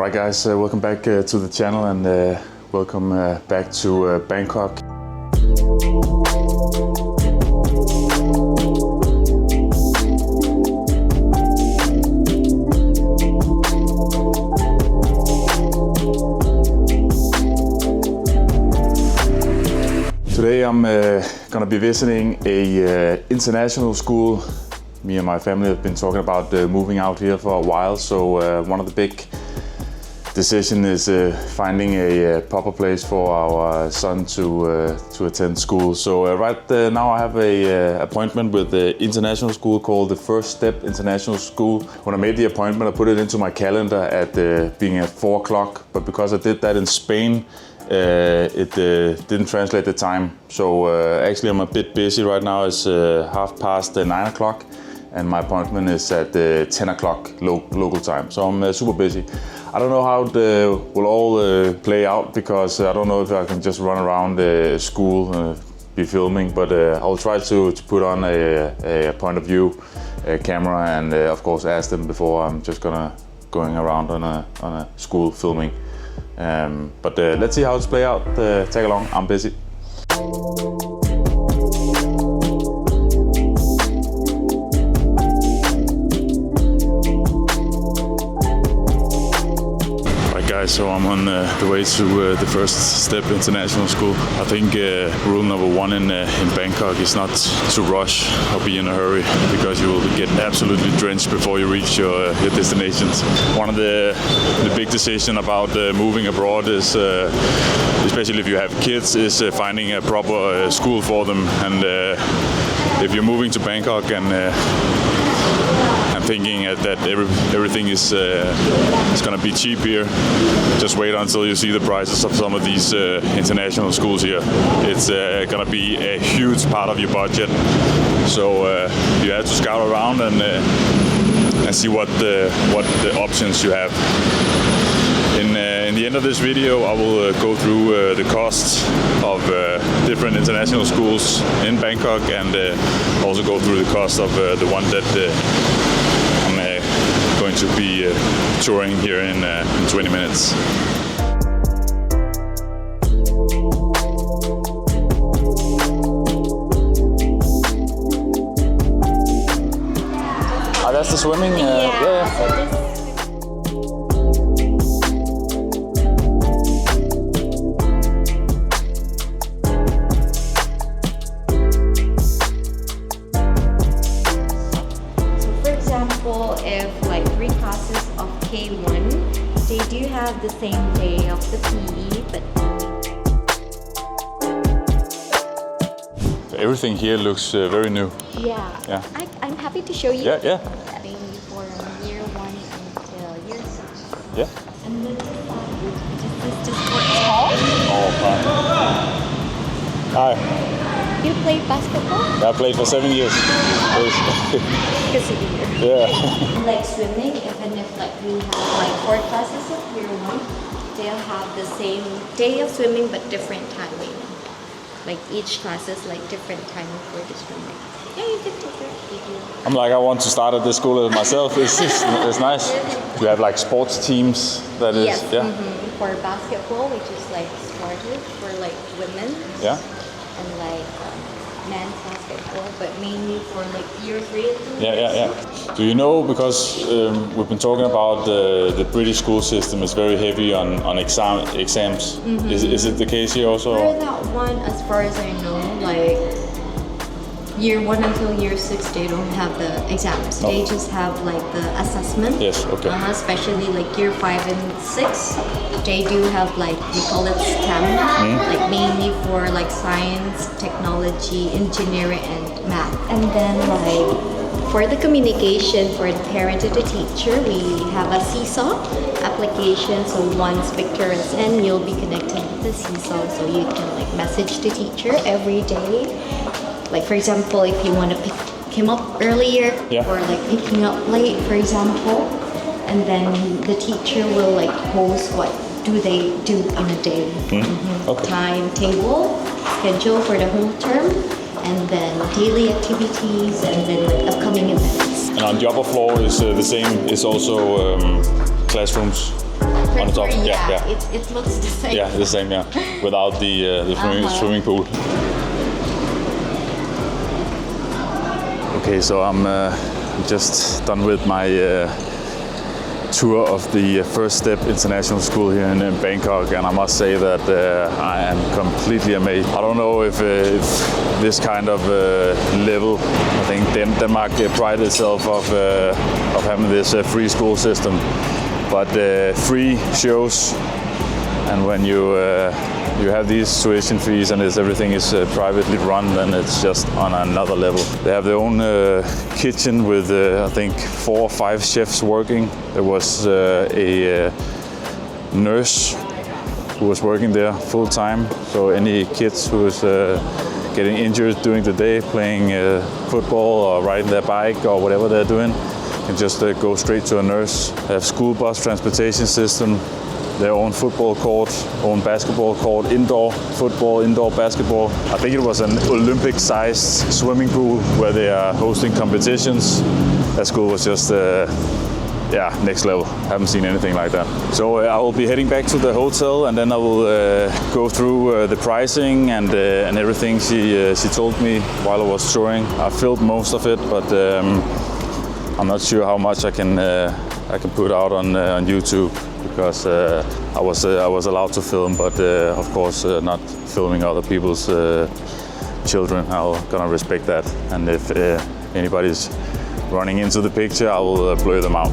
Alright guys, welcome back to the channel and welcome back to Bangkok. Today I'm gonna be visiting a international school. Me and my family have been talking about moving out here for a while, so one of the big decision is finding a proper place for our son to attend school. So right now I have a appointment with the international school called the First Step International School. When I made the appointment, I put it into my calendar at being at 4 o'clock, but because I did that in Spain, it didn't translate the time. So actually I'm a bit busy right now. It's 9:30 o'clock and my appointment is at 10 o'clock local time. So I'm super busy. I don't know how it will all play out because I don't know if I can just run around the school, be filming, but I'll try to put on a point of view camera and of course ask them before I'm just going around on a school filming. But let's see how it's play out. Tag along, I'm busy. So I'm on the way to the First Step International School. I think rule number one in Bangkok is not to rush or be in a hurry because you will get absolutely drenched before you reach your destinations. One of the big decisions about moving abroad is, especially if you have kids, is finding a proper school for them. And if you're moving to Bangkok and I'm thinking that everything is going to be cheap here. Just wait until you see the prices of some of these international schools here. It's going to be a huge part of your budget. So you have to scout around and see what the options you have. In the end of this video, I will go through the costs of different international schools in Bangkok and also go through the cost of the one that I'm going to be touring here in 20 minutes. Oh, that's the swimming? Yeah. If like 3 classes of K1, they do have the same day of the PE, but everything here looks very new. Yeah. I'm happy to show you. Yeah. Mainly for year 1 until year 6. Yeah. And then this is just for tall. Oh, fine. Hi. You played basketball? I played for 7 years. Good to be here. Yeah. Like swimming, even if like we have like 4 classes of year 1, they'll have the same day of swimming but different timing. Like each class is like different timing for the swimming. Yeah, you can take it. I'm like, I want to start at this school myself. It's nice. You have like sports teams that is, yes. Yeah. For basketball, which is like started for like women. Yeah. And like men's basketball, but mainly for like year 3 and 2. Yeah. Do you know, because we've been talking about the British school system is very heavy on exams. Is it the case here also? For that one, as far as I know, like year 1 until year 6, they don't have the exams. They just have like the assessment. Yes, okay. Especially like year 5 and 6, they do have like, we call it STEM, like mainly for like science, technology, engineering, and math. And then like for the communication for the parent and the teacher, we have a seesaw application. So once Victor is in, you'll be connected with the seesaw, so you can like message the teacher every day. Like for example, if you want to pick him up earlier, or like picking up late, for example, and then the teacher will like post what do they do in a day, Okay. timetable, schedule for the whole term, and then daily activities, and then like upcoming events. And on the upper floor is the same. It's also classrooms. On the top, yeah. It looks the same. Yeah, the same, yeah. Without the swimming pool. Okay, so I'm just done with my tour of the First Step International School here in Bangkok, and I must say that I am completely amazed. I don't know if this kind of level, I think Denmark prides itself of having this free school system, but free shows, and when you have these tuition fees and everything is privately run, then it's just on another level. They have their own kitchen with I think 4 or 5 chefs working. There was a nurse who was working there full time, so any kids who is getting injured during the day playing football or riding their bike or whatever they're doing can just go straight to a nurse. They have school bus transportation system, their own football court, own basketball court, indoor football, indoor basketball. I think it was an Olympic-sized swimming pool where they are hosting competitions. That school was just, next level. Haven't seen anything like that. So I will be heading back to the hotel, and then I will go through the pricing and everything she told me while I was touring. I filmed most of it, but I'm not sure how much I can put out on YouTube, because I was allowed to film, but of course not filming other people's children. I'm gonna respect that, and if anybody's running into the picture, I will blur them out.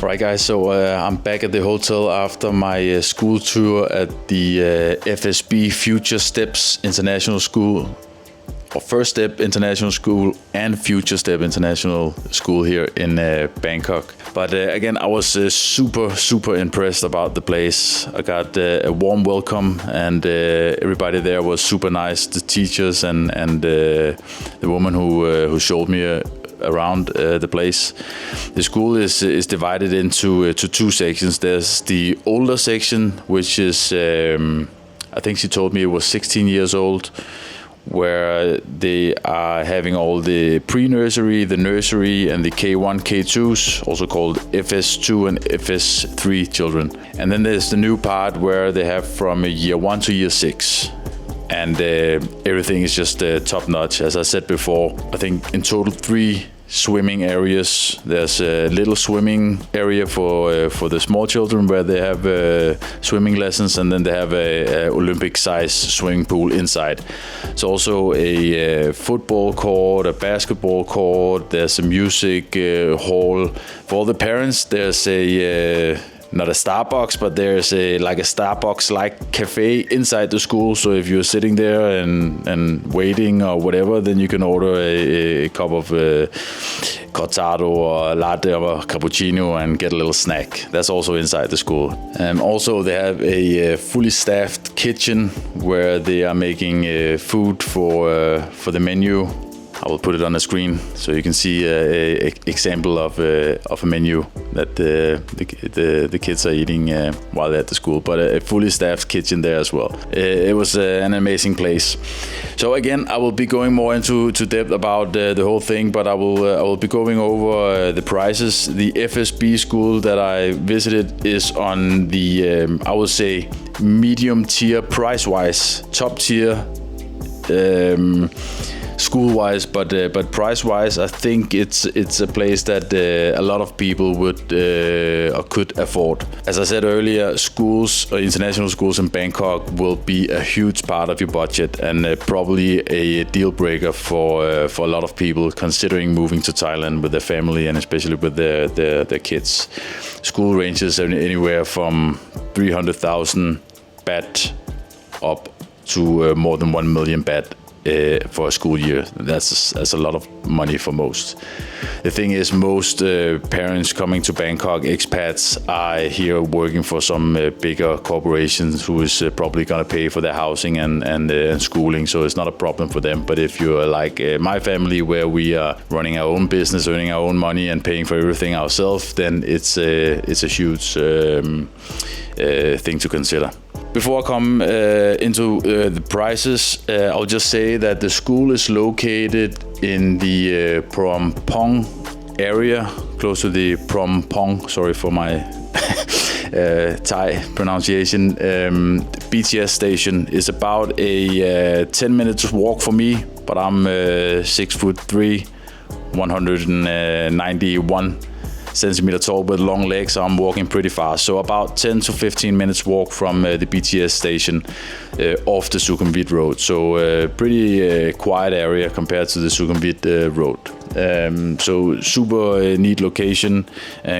Right guys, so I'm back at the hotel after my school tour at the FSB Future Steps International School, or First Step International School and Future Step International School here in Bangkok. But again, I was super impressed about the place. I got a warm welcome, and everybody there was super nice. The teachers and the woman who showed me around the place. The school is divided into 2 sections. There's the older section, which is I think she told me it was 16 years old, where they are having all the pre-nursery, the nursery, and the K1, K2s, also called FS2 and FS3 children. And then there's the new part where they have from year 1 to year 6. And everything is just top notch. As I said before, I think in total 3 swimming areas. There's a little swimming area for the small children where they have swimming lessons, and then they have a Olympic-sized swimming pool inside. It's also a football court, a basketball court. There's a music hall. For all the parents, there's not a Starbucks, but there's a Starbucks-like cafe inside the school. So if you're sitting there and waiting or whatever, then you can order a cup of cortado or latte or cappuccino and get a little snack. That's also inside the school. Also, they have a fully staffed kitchen where they are making food for the menu. I will put it on the screen so you can see an example of a menu that the kids are eating while they're at the school. But a fully staffed kitchen there as well. It was an amazing place. So again, I will be going more into depth about the whole thing, but I will be going over the prices. The FSB school that I visited is on the I would say medium tier price-wise, top tier. School-wise, but price-wise, I think it's a place that a lot of people would or could afford. As I said earlier, schools, international schools in Bangkok will be a huge part of your budget, and probably a deal breaker for a lot of people considering moving to Thailand with their family and especially with their kids. School ranges anywhere from 300,000 baht up to more than 1 million baht. For a school year. That's a lot of money for most. The thing is, most parents coming to Bangkok, expats, are here working for some bigger corporations who is probably going to pay for their housing and schooling, so it's not a problem for them. But if you're like my family, where we are running our own business, earning our own money and paying for everything ourselves, then it's a huge thing to consider. Before I come into the prices, I'll just say that the school is located in the Phrom Phong area, close to the Phrom Phong. Sorry for my Thai pronunciation. BTS station is about a 10 minutes walk for me, but I'm 6'3", 191 centimeter tall with long legs, so I'm walking pretty fast. So about 10 to 15 minutes walk from the BTS station off the Sukhumvit road. So pretty quiet area compared to the Sukhumvit road. So super neat location,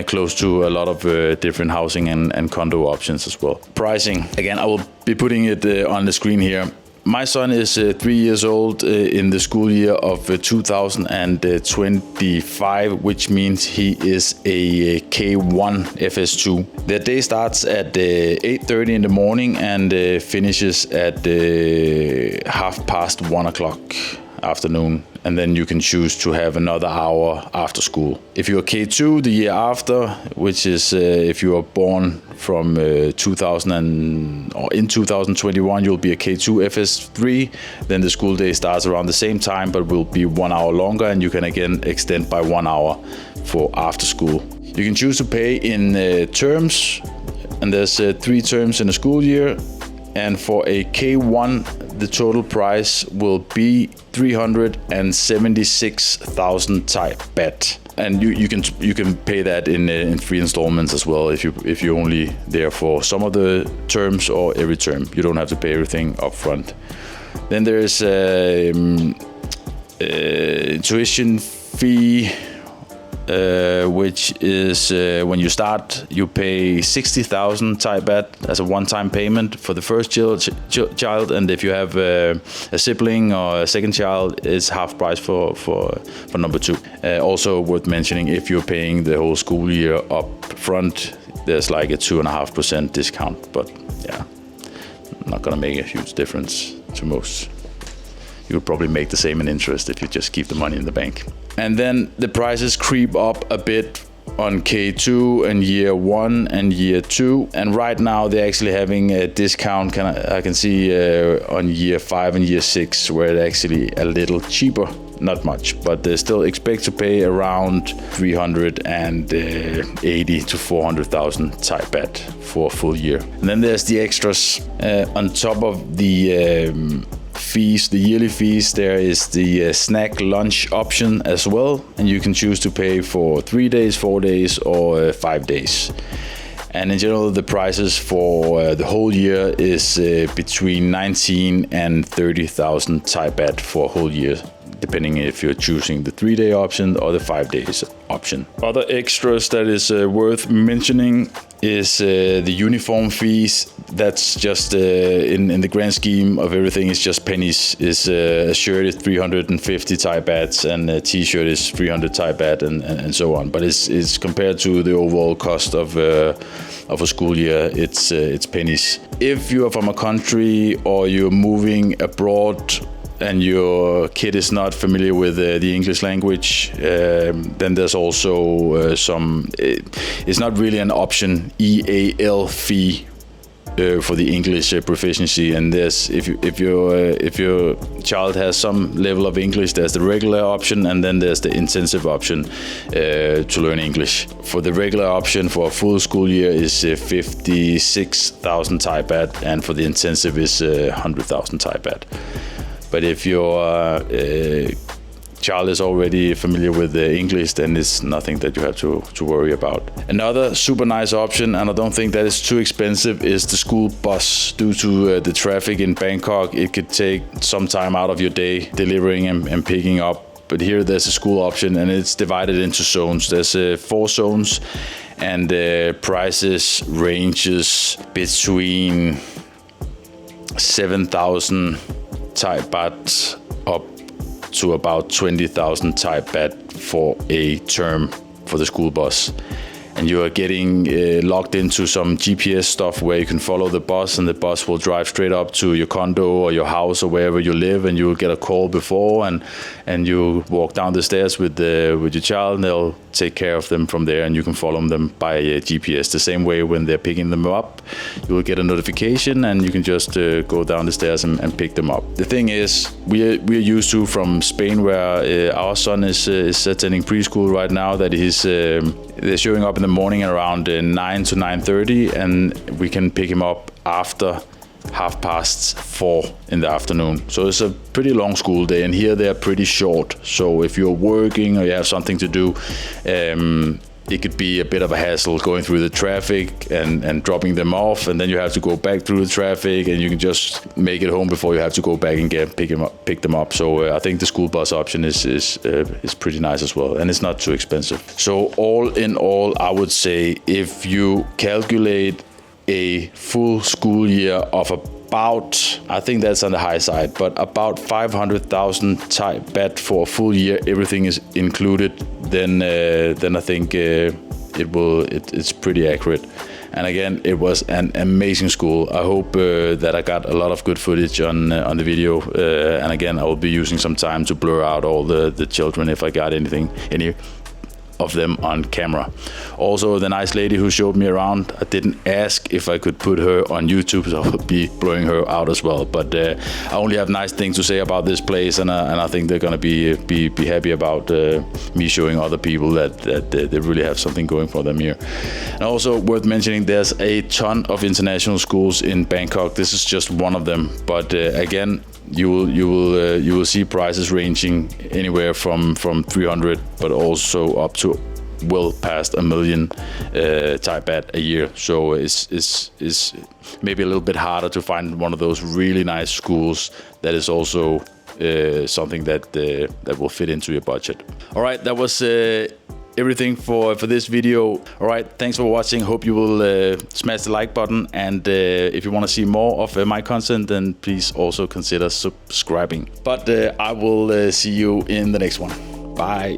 close to a lot of different housing and condo options as well. Pricing, again, I will be putting it on the screen here. My son is 3 years old in the school year of 2025, which means he is a K1 FS2. The day starts at 8:30 in the morning and finishes at 1:30 afternoon, and then you can choose to have another hour after school. If you're K2 the year after, which is if you are born from 2021, you'll be a K2 FS3. Then the school day starts around the same time, but will be 1 hour longer, and you can again extend by 1 hour for after school. You can choose to pay in terms, and there's 3 terms in a school year. And for a K1, the total price will be 376,000 Thai baht, and you can pay that in 3 installments as well if you're only there for some of the terms or every term. You don't have to pay everything up front. Then there's tuition fee, which is when you start, you pay 60,000 Thai baht as a one-time payment for the first child, and if you have a sibling or a second child, it's half price for number 2. Also worth mentioning, if you're paying the whole school year up front, there's like a 2.5% discount, but yeah, not gonna make a huge difference to most. You'll probably make the same in interest if you just keep the money in the bank. And then the prices creep up a bit on K2 and year 1 and year 2. And right now they're actually having a discount, I can see on year 5 and year 6, where it's actually a little cheaper. Not much, but they still expect to pay around 380 to 400,000 Thai baht for a full year. And then there's the extras on top of the fees, the yearly fees. There is the snack lunch option as well, and you can choose to pay for 3 days, 4 days, or 5 days. And in general, the prices for the whole year is between 19 and 30,000 Thai baht for a whole year, depending if you're choosing the 3-day option or the 5 days option. Other extras that is worth mentioning is the uniform fees. That's just in the grand scheme of everything, it's just pennies. A shirt is 350 Thai bahts, and a t-shirt is 300 Thai baht, and so on. But it's compared to the overall cost of a school year, it's pennies. If you are from a country or you're moving abroad and your kid is not familiar with the English language, then there's also it's not really an option, EAL fee for the English proficiency. And there's if your child has some level of English, there's the regular option, and then there's the intensive option to learn English. For the regular option for a full school year is 56,000 Thai baht, and for the intensive is 100,000 Thai baht. But if your child is already familiar with English, then it's nothing that you have to worry about. Another super nice option, and I don't think that is too expensive, is the school bus. Due to the traffic in Bangkok, it could take some time out of your day delivering and picking up. But here there's a school option, and it's divided into zones. There's 4 zones, and the prices ranges between 7,000 Thai baht up to about 20,000 Thai baht for a term for the school bus. and you are getting logged into some GPS stuff where you can follow the bus, and the bus will drive straight up to your condo or your house or wherever you live, and you will get a call before, and you walk down the stairs with your child, and they'll take care of them from there, and you can follow them by GPS. The same way when they're picking them up, you will get a notification, and you can just go down the stairs and pick them up. The thing is, we're used to from Spain, where our son is attending preschool right now, that they're showing up in the morning around 9 to 9:30, and we can pick him up after 4:30 in the afternoon. So it's a pretty long school day, and here they're pretty short. So if you're working or you have something to do, it could be a bit of a hassle going through the traffic and dropping them off, and then you have to go back through the traffic, and you can just make it home before you have to go back and pick them up. So I think the school bus option is pretty nice as well, and it's not too expensive. So all in all, I would say if you calculate a full school year of about, I think that's on the high side, but about 500,000 Thai baht for a full year, everything is included, then I think it's pretty accurate. And again, it was an amazing school. I hope that I got a lot of good footage on the video. And again, I will be using some time to blur out all the children if I got any of them on camera. Also, the nice lady who showed me around, I didn't ask if I could put her on YouTube, so I would be blowing her out as well. But I only have nice things to say about this place, and I think they're gonna be happy about me showing other people that they really have something going for them here. And also worth mentioning, there's a ton of international schools in Bangkok. This is just one of them, but again, you will see prices ranging anywhere from 300, but also up to well past 1 million Thai baht a year. So it's maybe a little bit harder to find one of those really nice schools that is also something that will fit into your budget. All right, that was everything for this video. All right, thanks for watching. Hope you will smash the like button, and if you want to see more of my content, then please also consider subscribing. But I will see you in the next one. Bye.